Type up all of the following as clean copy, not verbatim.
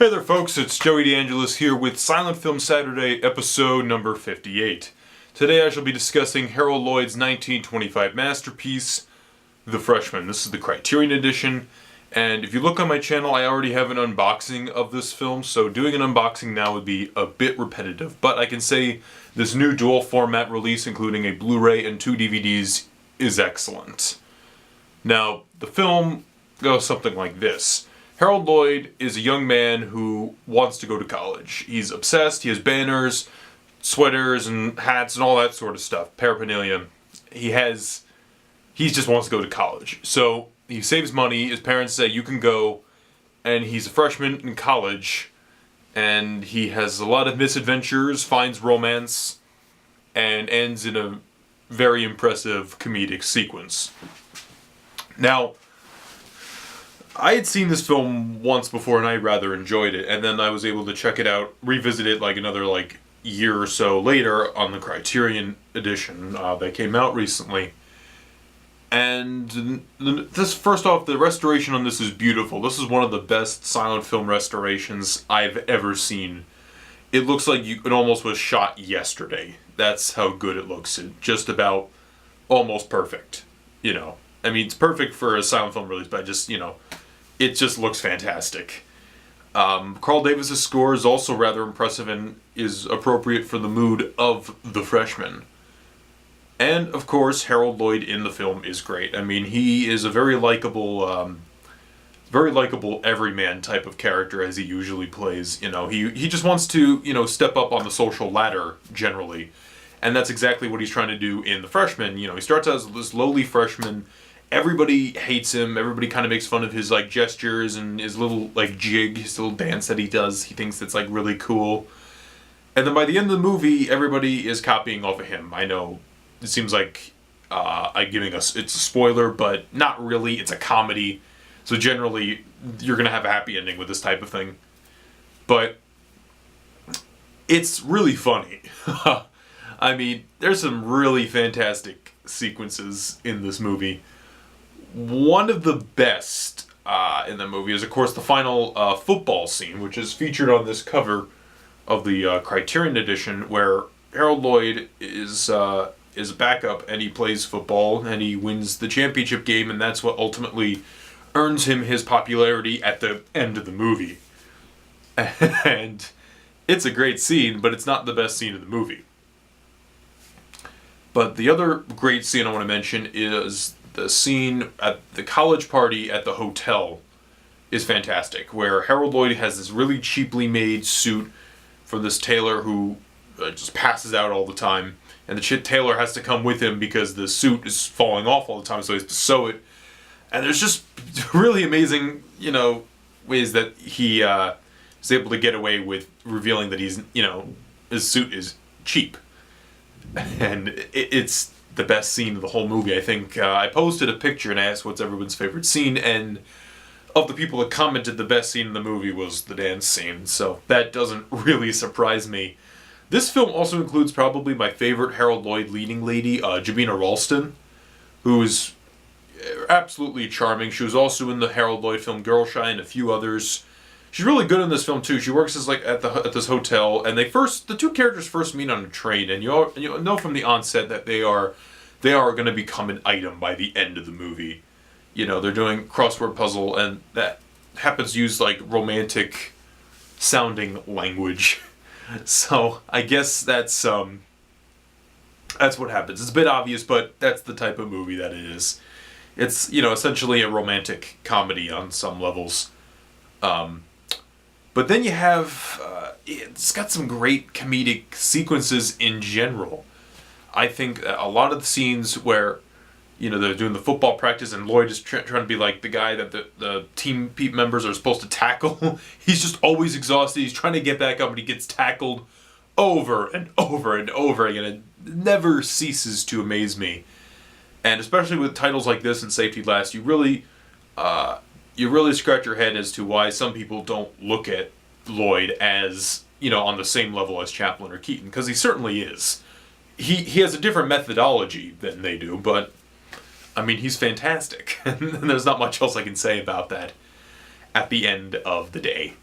Hey there folks, it's Joey DeAngelis here with Silent Film Saturday episode number 58. Today I shall be discussing Harold Lloyd's 1925 masterpiece, The Freshman. This is the Criterion edition, and if you look on my channel I already have an unboxing of this film, so doing an unboxing now would be a bit repetitive, but I can say this new dual format release including a Blu-ray and 2 DVDs is excellent. Now, the film goes something like this. Harold Lloyd is a young man who wants to go to college. He's obsessed, he has banners, sweaters and hats and all that sort of stuff, paraphernalia. He just wants to go to college. So he saves money, his parents say you can go, and he's a freshman in college, and he has a lot of misadventures, finds romance, and ends in a very impressive comedic sequence. Now, I had seen this film once before and I rather enjoyed it, and then I was able to check it out, revisit it another year or so later on the Criterion edition that came out recently. And this, first off, the restoration on this is beautiful. This is one of the best silent film restorations I've ever seen. It looks like it almost was shot yesterday. That's how good it looks. It just about almost perfect, I mean, it's perfect for a silent film release, but it just looks fantastic. Carl Davis's score is also rather impressive and is appropriate for the mood of The Freshman. And, of course, Harold Lloyd in the film is great. I mean, he is a very likable everyman type of character as he usually plays. He just wants to, step up on the social ladder, generally. And that's exactly what he's trying to do in The Freshman. He starts out as this lowly freshman. Everybody hates him. Everybody kind of makes fun of his gestures and his little jig, his little dance that he does. He thinks that's really cool. And then by the end of the movie, everybody is copying off of him. I know it seems like I'm giving us it's a spoiler, but not really. It's a comedy, so generally you're gonna have a happy ending with this type of thing. But it's really funny. I mean, there's some really fantastic sequences in this movie. One of the best in the movie is, of course, the final football scene, which is featured on this cover of the Criterion edition, where Harold Lloyd is a backup and he plays football and he wins the championship game, and that's what ultimately earns him his popularity at the end of the movie. And it's a great scene, but it's not the best scene in the movie. But the other great scene I want to mention is the scene at the college party at the hotel is fantastic, where Harold Lloyd has this really cheaply made suit for this tailor who just passes out all the time, and the tailor has to come with him because the suit is falling off all the time, so he has to sew it. And there's just really amazing, ways that he is able to get away with revealing that he's, his suit is cheap. And it's the best scene of the whole movie, I think. I posted a picture and asked what's everyone's favorite scene, and of the people that commented, the best scene in the movie was the dance scene, so that doesn't really surprise me. This film also includes probably my favorite Harold Lloyd leading lady, Jabina Ralston, who is absolutely charming. She was also in the Harold Lloyd film Girl Shy and a few others. She's really good in this film too. She works as at this hotel, and the two characters first meet on a train, and you know from the onset that they are going to become an item by the end of the movie. They're doing crossword puzzle, and that happens to use romantic sounding language. So I guess that's what happens. It's a bit obvious, but that's the type of movie that it is. It's essentially a romantic comedy on some levels. But then you have, it's got some great comedic sequences in general. I think a lot of the scenes where, they're doing the football practice and Lloyd is trying to be the guy that the team members are supposed to tackle. He's just always exhausted. He's trying to get back up and he gets tackled over and over and over again. It never ceases to amaze me. And especially with titles like this and Safety Last, you really scratch your head as to why some people don't look at Lloyd as, on the same level as Chaplin or Keaton, because he certainly is. He has a different methodology than they do, but, I mean, he's fantastic. And there's not much else I can say about that at the end of the day.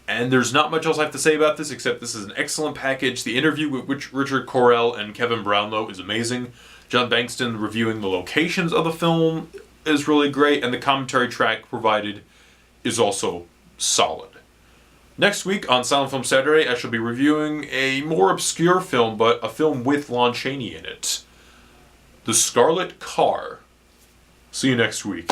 And there's not much else I have to say about this, except this is an excellent package. The interview with Richard Correll and Kevin Brownlow is amazing. John Bankston reviewing the locations of the film is really great, and the commentary track provided is also solid. Next week on Silent Film Saturday, I shall be reviewing a more obscure film, but a film with Lon Chaney in it. The Scarlet Car. See you next week.